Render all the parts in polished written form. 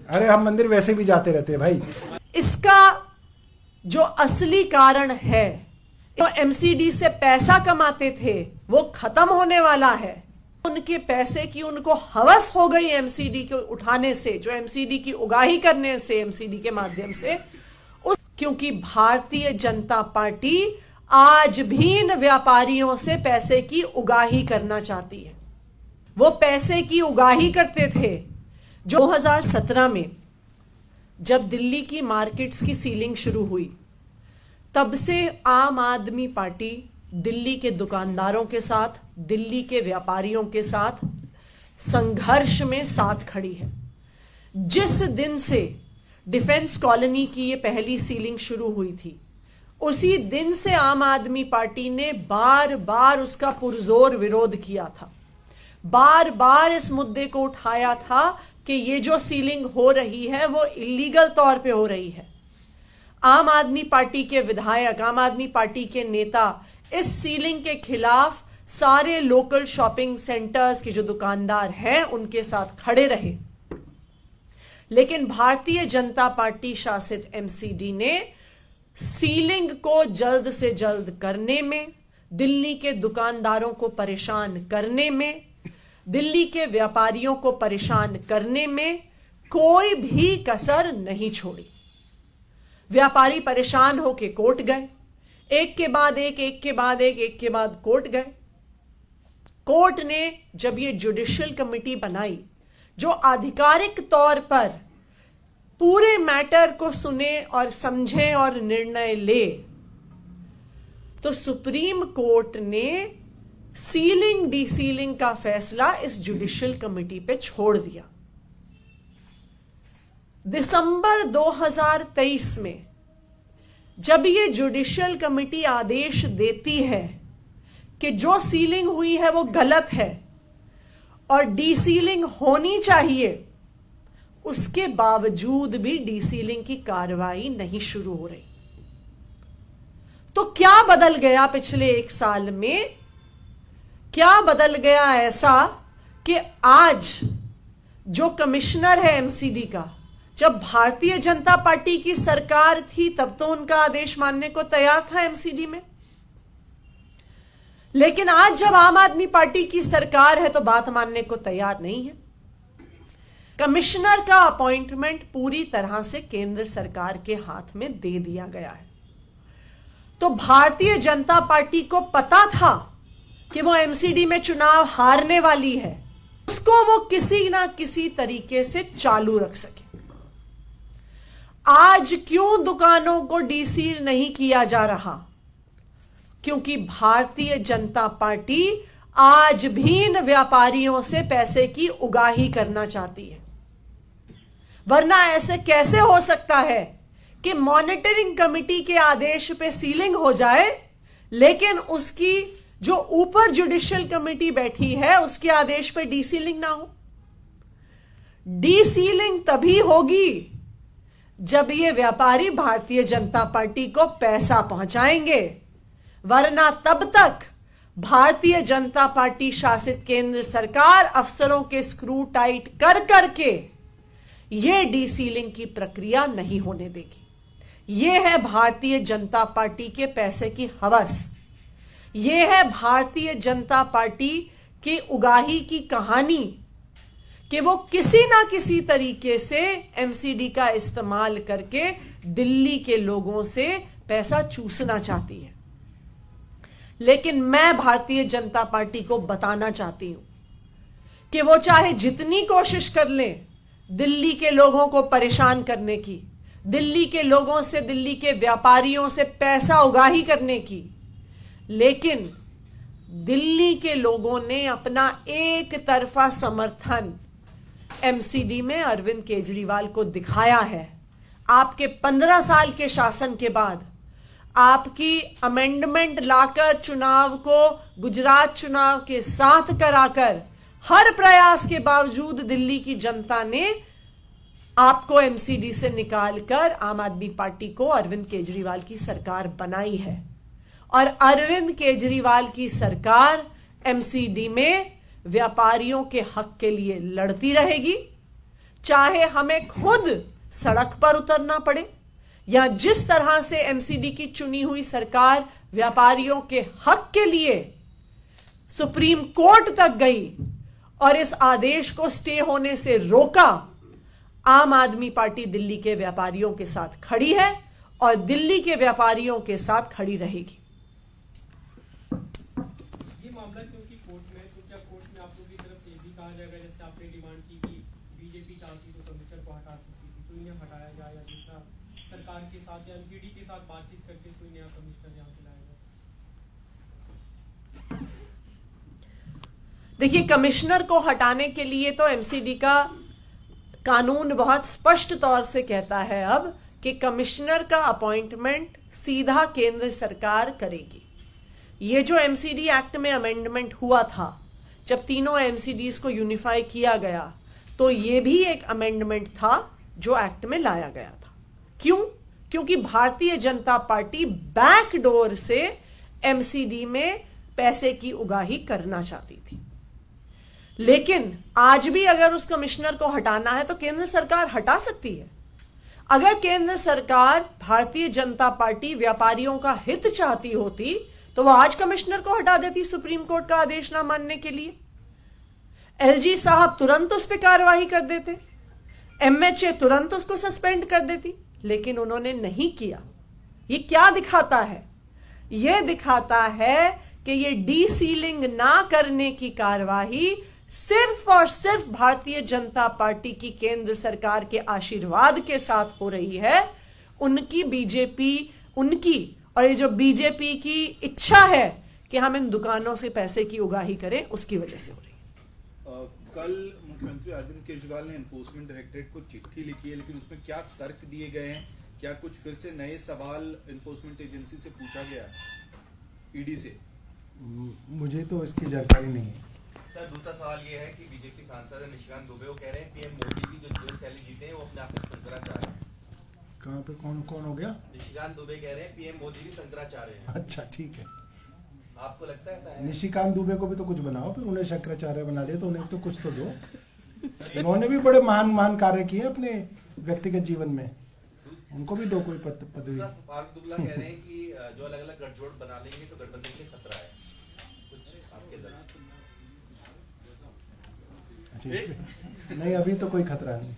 अरे हम मंदिर वैसे भी जाते रहते हैं भाई। इसका जो असली कारण है, जो एमसीडी से पैसा कमाते थे वो खत्म होने वाला है। उनके पैसे की उनको हवस हो गई एमसीडी को उठाने से, जो एमसीडी की उगाही करने से, एमसीडी के माध्यम से। क्योंकि भारतीय जनता पार्टी आज भी इन व्यापारियों से पैसे की उगाही करना चाहती है। वो पैसे की उगाही करते थे जो 2017 में जब दिल्ली की मार्केट्स की सीलिंग शुरू हुई, तब से आम आदमी पार्टी दिल्ली के दुकानदारों के साथ, दिल्ली के व्यापारियों के साथ संघर्ष में साथ खड़ी है। जिस दिन से डिफेंस कॉलोनी की ये पहली सीलिंग शुरू हुई थी, उसी दिन से आम आदमी पार्टी ने बार बार उसका पुरजोर विरोध किया था, बार बार इस मुद्दे को उठाया था कि ये जो सीलिंग हो रही है वो इलीगल तौर पे हो रही है। आम आदमी पार्टी के विधायक, आम आदमी पार्टी के नेता इस सीलिंग के खिलाफ सारे लोकल शॉपिंग सेंटर्स के जो दुकानदार हैं उनके साथ खड़े रहे। लेकिन भारतीय जनता पार्टी शासित एमसीडी ने सीलिंग को जल्द से जल्द करने में, दिल्ली के दुकानदारों को परेशान करने में, दिल्ली के व्यापारियों को परेशान करने में कोई भी कसर नहीं छोड़ी। व्यापारी परेशान होकर कोर्ट गए, एक के बाद एक, एक के बाद एक के बाद कोर्ट गए। कोर्ट ने जब ये जुडिशियल कमेटी बनाई जो आधिकारिक तौर पर पूरे मैटर को सुने और समझे और निर्णय ले, तो सुप्रीम कोर्ट ने सीलिंग डीसीलिंग का फैसला इस जुडिशियल कमेटी पे छोड़ दिया। दिसंबर 2023 में जब ये जुडिशियल कमेटी आदेश देती है कि जो सीलिंग हुई है वो गलत है और डीसीलिंग होनी चाहिए, उसके बावजूद भी डीसीलिंग की कार्रवाई नहीं शुरू हो रही। तो क्या बदल गया पिछले एक साल में? क्या बदल गया ऐसा कि आज जो कमिश्नर है एमसीडी का, जब भारतीय जनता पार्टी की सरकार थी तब तो उनका आदेश मानने को तैयार था एमसीडी में, लेकिन आज जब आम आदमी पार्टी की सरकार है तो बात मानने को तैयार नहीं है। कमिश्नर का अपॉइंटमेंट पूरी तरह से केंद्र सरकार के हाथ में दे दिया गया है। तो भारतीय जनता पार्टी को पता था कि वो एमसीडी में चुनाव हारने वाली है, उसको वो किसी ना किसी तरीके से चालू रख सके। आज क्यों दुकानों को डीसील नहीं किया जा रहा? क्योंकि भारतीय जनता पार्टी आज भी इन व्यापारियों से पैसे की उगाही करना चाहती है। वरना ऐसे कैसे हो सकता है कि मॉनिटरिंग कमेटी के आदेश पे सीलिंग हो जाए, लेकिन उसकी जो ऊपर जुडिशियल कमेटी बैठी है उसके आदेश पे डीसीलिंग ना हो? डीसीलिंग तभी होगी जब ये व्यापारी भारतीय जनता पार्टी को पैसा पहुंचाएंगे, वरना तब तक भारतीय जनता पार्टी शासित केंद्र सरकार अफसरों के स्क्रू टाइट कर करके ये डीसीलिंग की प्रक्रिया नहीं होने देगी। ये है भारतीय जनता पार्टी के पैसे की हवस, ये है भारतीय जनता पार्टी की उगाही की कहानी कि वो किसी ना किसी तरीके से एमसीडी का इस्तेमाल करके दिल्ली के लोगों से पैसा चूसना चाहती है। लेकिन मैं भारतीय जनता पार्टी को बताना चाहती हूं कि वो चाहे जितनी कोशिश कर लें दिल्ली के लोगों को परेशान करने की, दिल्ली के लोगों से, दिल्ली के व्यापारियों से पैसा उगाही करने की, लेकिन दिल्ली के लोगों ने अपना एक तरफा समर्थन एमसीडी में अरविंद केजरीवाल को दिखाया है। आपके 15 साल के शासन के बाद आपकी अमेंडमेंट लाकर चुनाव को गुजरात चुनाव के साथ कराकर हर प्रयास के बावजूद दिल्ली की जनता ने आपको एमसीडी से निकालकर आम आदमी पार्टी को अरविंद केजरीवाल की सरकार बनाई है। और अरविंद केजरीवाल की सरकार एमसीडी में व्यापारियों के हक के लिए लड़ती रहेगी, चाहे हमें खुद सड़क पर उतरना पड़े, या जिस तरह से एमसीडी की चुनी हुई सरकार व्यापारियों के हक के लिए सुप्रीम कोर्ट तक गई और इस आदेश को स्टे होने से रोका। आम आदमी पार्टी दिल्ली के व्यापारियों के साथ खड़ी है और दिल्ली के व्यापारियों के साथ खड़ी रहेगी। ये मामला क्योंकि कोर्ट में, तो क्या कोर्ट में आप लोगों की तरफ से ये भी कहा जाएगा, जैसे आपने डिमांड की कि बीजेपी चाहती तो कमिश्नर को हटा सकती थी, तो इन्हें हटाया जाए, या दूसरा सरकार के साथ या एमसीडी के साथ बातचीत करके कोई नया कमिश्नर यहाँ से लाया जाए? देखिए, कमिश्नर को हटाने के लिए तो एमसीडी का कानून बहुत स्पष्ट तौर से कहता है अब कि कमिश्नर का अपॉइंटमेंट सीधा केंद्र सरकार करेगी। ये जो एमसीडी एक्ट में अमेंडमेंट हुआ था, जब तीनों एमसीडीज को यूनिफाई किया गया, तो ये भी एक अमेंडमेंट था जो एक्ट में लाया गया था। क्यों? क्योंकि भारतीय जनता पार्टी बैकडोर से एमसीडी में पैसे की उगाही करना चाहती थी। लेकिन आज भी अगर उस कमिश्नर को हटाना है तो केंद्र सरकार हटा सकती है। अगर केंद्र सरकार, भारतीय जनता पार्टी व्यापारियों का हित चाहती होती तो वो आज कमिश्नर को हटा देती सुप्रीम कोर्ट का आदेश ना मानने के लिए। एलजी साहब तुरंत उस पर कार्रवाई कर देते, एमएचए तुरंत उसको सस्पेंड कर देती, लेकिन उन्होंने नहीं किया। ये क्या दिखाता है? ये दिखाता है कि ये डीसीलिंग ना करने की कार्रवाई सिर्फ और सिर्फ भारतीय जनता पार्टी की केंद्र सरकार के आशीर्वाद के साथ हो रही है। उनकी बीजेपी, उनकी और ये जो बीजेपी की इच्छा है कि हम इन दुकानों से पैसे की उगाही करें, उसकी वजह से हो रही है। कल मुख्यमंत्री अरविंद केजरीवाल ने एनफोर्समेंट डायरेक्टरेट को चिट्ठी लिखी है, लेकिन उसमें क्या तर्क दिए गए हैं? क्या कुछ फिर से नए सवाल एनफोर्समेंट एजेंसी से पूछा गया, ईडी से? मुझे तो इसकी जानकारी नहीं है सर। दूसरा सवाल ये है कि बीजेपी सांसद निशिकांत दुबे वो कह रहे हैं पीएम मोदी की जो जेल सैलरी जीते हैं वो अपने आप में शंकराचार्य है। कहाँ पे कौन कौन हो गया? निशिकांत दुबे कह रहे हैं पीएम मोदी भी शंकराचार्य है। अच्छा, ठीक है। आपको लगता है ऐसा है? निशिकांत दुबे को भी तो कुछ बनाओ, फिर उन्हें शंकराचार्य बना दिया तो उन्हें तो कुछ तो दो। उन्होंने भी बड़े महान महान कार्य किए अपने व्यक्तिगत जीवन में, उनको भी दो कोई पदवी। फारूक दुबला कह रहे हैं कि जो अलग अलग गठजोड़ बना लेंगे तो गठबंधन के खतरा है, कुछ आपके दल? नहीं, अभी तो कोई खतरा नहीं।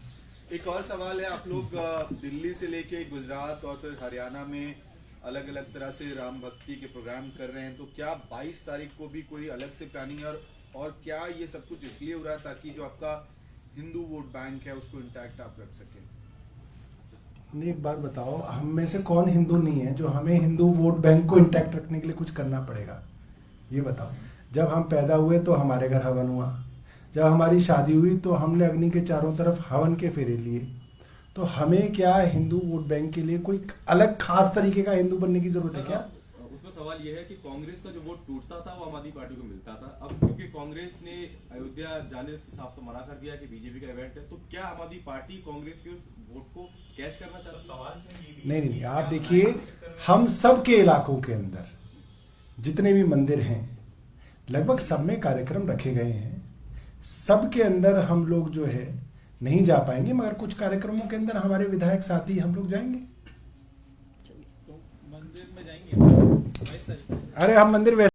एक और सवाल है, आप लोग दिल्ली से लेके गुजरात और फिर हरियाणा में अलग अलग तरह से राम भक्ति के प्रोग्राम कर रहे हैं, तो क्या 22 तारीख को भी कोई अलग से प्लानिंग है? और क्या ये सब कुछ इसलिए हो रहा है ताकि जो आपका हिंदू वोट बैंक है उसको इंटैक्ट आप रख सकें? नहीं, एक बात बताओ, हम में से कौन हिंदू नहीं है जो हमें हिंदू वोट बैंक को इंटैक्ट रखने के लिए कुछ करना पड़ेगा? ये बताओ। जब हम पैदा हुए तो हमारे घर हवन हुआ, जब हमारी शादी हुई तो हमने अग्नि के चारों तरफ हवन के फेरे लिए। तो हमें क्या हिंदू वोट बैंक के लिए कोई अलग खास तरीके का हिंदू बनने की जरूरत है क्या? उसमें सवाल यह है कि कांग्रेस का जो वोट टूटता था वो आम आदमी पार्टी को मिलता था। अब क्योंकि कांग्रेस ने अयोध्या जाने से साफ से मना कर दिया कि बीजेपी का इवेंट है, तो क्या आम आदमी पार्टी कांग्रेस के उस वोट को कैश करना चाहता है? सवाल नहीं, आप देखिए, हम सब के इलाकों के अंदर जितने भी मंदिर हैं लगभग सब में कार्यक्रम रखे गए हैं। सब के अंदर हम लोग जो है नहीं जा पाएंगे, मगर कुछ कार्यक्रमों के अंदर हमारे विधायक साथी हम लोग जाएंगे। तो मंदिर में जाएंगे? अरे हम मंदिर वैसे